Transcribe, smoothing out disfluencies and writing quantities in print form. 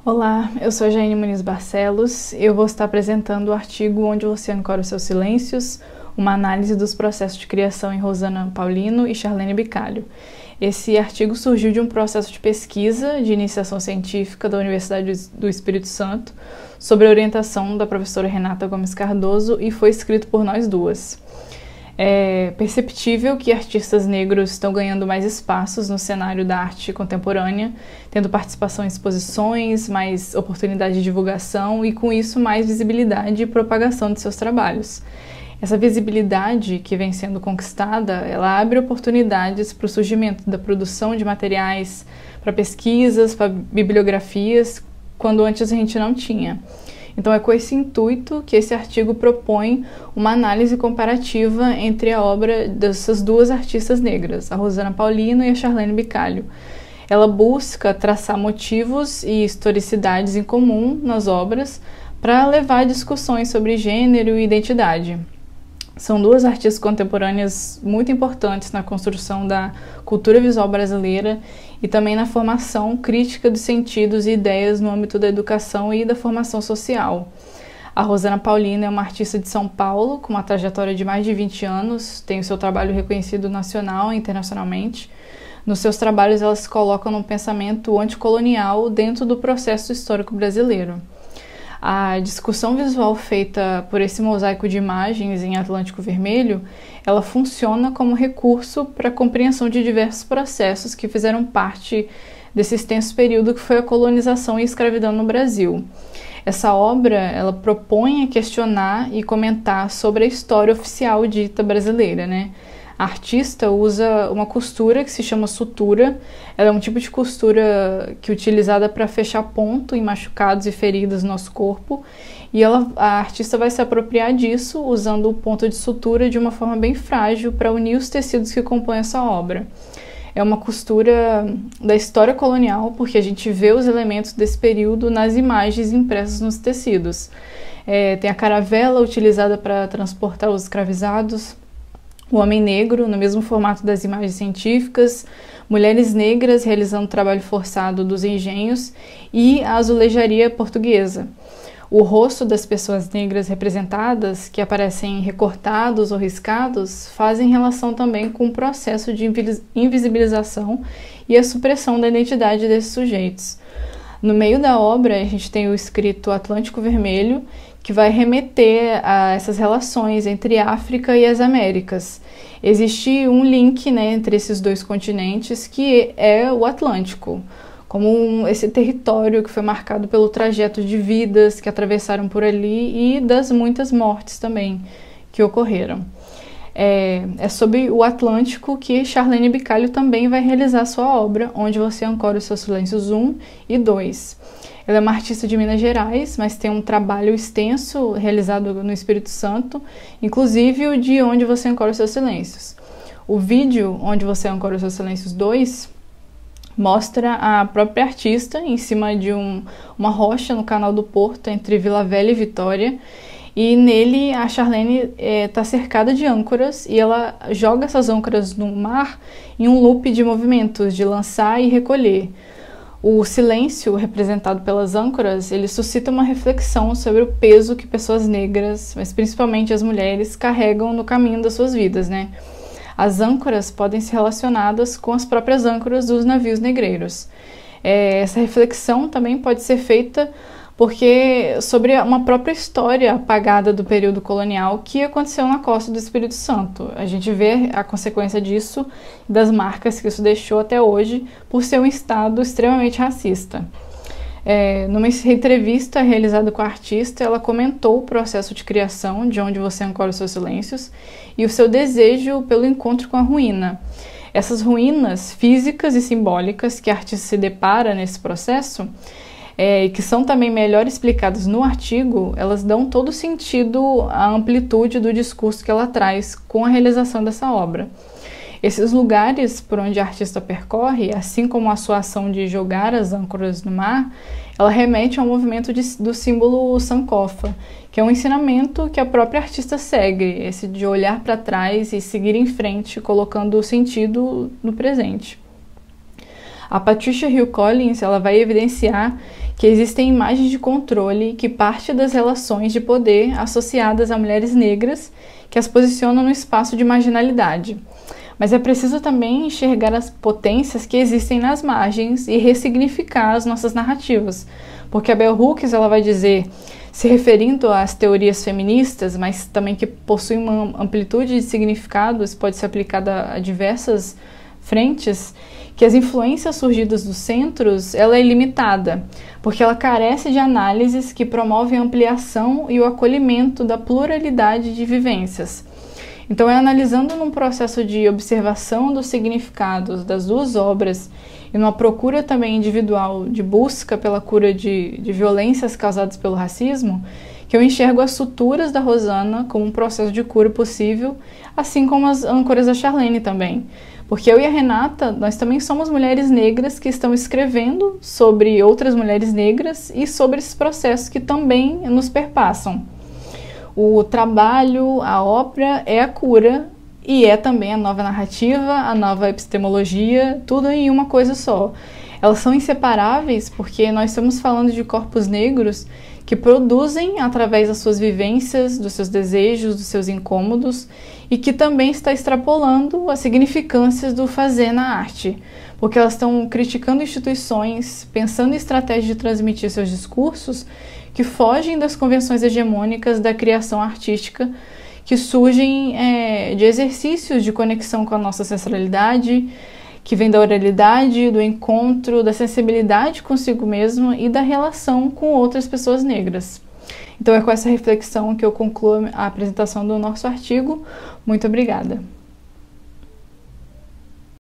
Olá, eu sou a Jaine Muniz Barcelos. Eu vou estar apresentando o artigo Onde você ancora os seus silêncios, uma análise dos processos de criação em Rosana Paulino e Charlene Bicalho. Esse artigo surgiu de um processo de pesquisa de iniciação científica da Universidade do Espírito Santo, sob a orientação da professora Renata Gomes Cardoso, e foi escrito por nós duas. É perceptível que artistas negros estão ganhando mais espaços no cenário da arte contemporânea, tendo participação em exposições, mais oportunidade de divulgação e, com isso, mais visibilidade e propagação de seus trabalhos. Essa visibilidade que vem sendo conquistada, ela abre oportunidades para o surgimento da produção de materiais para pesquisas, para bibliografias, quando antes a gente não tinha. Então é com esse intuito que esse artigo propõe uma análise comparativa entre a obra dessas duas artistas negras, a Rosana Paulino e a Charlene Bicalho. Ela busca traçar motivos e historicidades em comum nas obras para levar discussões sobre gênero e identidade. São duas artistas contemporâneas muito importantes na construção da cultura visual brasileira e também na formação crítica dos sentidos e ideias no âmbito da educação e da formação social. A Rosana Paulino é uma artista de São Paulo, com uma trajetória de mais de 20 anos, tem o seu trabalho reconhecido nacional e internacionalmente. Nos seus trabalhos, ela se coloca num pensamento anticolonial dentro do processo histórico brasileiro. A discussão visual feita por esse mosaico de imagens em Atlântico Vermelho, ela funciona como recurso para a compreensão de diversos processos que fizeram parte desse extenso período que foi a colonização e a escravidão no Brasil. Essa obra, ela propõe a questionar e comentar sobre a história oficial dita brasileira, né? A artista usa uma costura que se chama sutura. Ela é um tipo de costura que é utilizada para fechar ponto em machucados e feridas no nosso corpo. E a artista vai se apropriar disso usando o ponto de sutura de uma forma bem frágil para unir os tecidos que compõem essa obra. É uma costura da história colonial, porque a gente vê os elementos desse período nas imagens impressas nos tecidos. Tem a caravela utilizada para transportar os escravizados, o homem negro, no mesmo formato das imagens científicas, mulheres negras realizando trabalho forçado dos engenhos e a azulejaria portuguesa. O rosto das pessoas negras representadas, que aparecem recortados ou riscados, fazem relação também com o processo de invisibilização e a supressão da identidade desses sujeitos. No meio da obra, a gente tem o escrito Atlântico Vermelho, que vai remeter a essas relações entre África e as Américas. Existe um link, né, entre esses dois continentes, que é o Atlântico, como esse território que foi marcado pelo trajeto de vidas que atravessaram por ali e das muitas mortes também que ocorreram. É sobre o Atlântico que Charlene Bicalho também vai realizar sua obra, Onde você ancora os seus silêncios 1 e 2. Ela é uma artista de Minas Gerais, mas tem um trabalho extenso realizado no Espírito Santo, inclusive o de Onde você ancora os seus silêncios. O vídeo Onde você ancora os seus silêncios 2 mostra a própria artista em cima de uma rocha no Canal do Porto, entre Vila Velha e Vitória, e nele a Charlene está cercada de âncoras e ela joga essas âncoras no mar em um loop de movimentos, de lançar e recolher. O silêncio representado pelas âncoras, ele suscita uma reflexão sobre o peso que pessoas negras, mas principalmente as mulheres, carregam no caminho das suas vidas, né? As âncoras podem ser relacionadas com as próprias âncoras dos navios negreiros. Essa reflexão também pode ser feita porque sobre uma própria história apagada do período colonial que aconteceu na costa do Espírito Santo. A gente vê a consequência disso, das marcas que isso deixou até hoje, por ser um estado extremamente racista. Numa entrevista realizada com a artista, ela comentou o processo de criação de Onde você ancora os seus silêncios e o seu desejo pelo encontro com a ruína. Essas ruínas físicas e simbólicas que a artista se depara nesse processo, que são também melhor explicadas no artigo, elas dão todo sentido à amplitude do discurso que ela traz com a realização dessa obra. Esses lugares por onde a artista percorre, assim como a sua ação de jogar as âncoras no mar, ela remete ao movimento do símbolo Sankofa, que é um ensinamento que a própria artista segue, esse de olhar para trás e seguir em frente, colocando o sentido no presente. A Patricia Hill Collins, ela vai evidenciar que existem imagens de controle que partem das relações de poder associadas a mulheres negras que as posicionam no espaço de marginalidade. Mas é preciso também enxergar as potências que existem nas margens e ressignificar as nossas narrativas, porque a Bell Hooks ela vai dizer, se referindo às teorias feministas, mas também que possuem uma amplitude de significados, pode ser aplicada a diversas frentes, que as influências surgidas dos centros ela é limitada, porque ela carece de análises que promovem a ampliação e o acolhimento da pluralidade de vivências. Então é analisando num processo de observação dos significados das duas obras e numa procura também individual de busca pela cura de violências causadas pelo racismo, que eu enxergo as suturas da Rosana como um processo de cura possível, assim como as âncoras da Charlene também. Porque eu e a Renata, nós também somos mulheres negras que estão escrevendo sobre outras mulheres negras e sobre esses processos que também nos perpassam. O trabalho, a obra é a cura e é também a nova narrativa, a nova epistemologia, tudo em uma coisa só. Elas são inseparáveis porque nós estamos falando de corpos negros que produzem através das suas vivências, dos seus desejos, dos seus incômodos e que também está extrapolando as significâncias do fazer na arte, porque elas estão criticando instituições, pensando em estratégias de transmitir seus discursos que fogem das convenções hegemônicas da criação artística, que surgem de exercícios de conexão com a nossa ancestralidade, que vem da oralidade, do encontro, da sensibilidade consigo mesmo e da relação com outras pessoas negras. Então é com essa reflexão que eu concluo a apresentação do nosso artigo. Muito obrigada.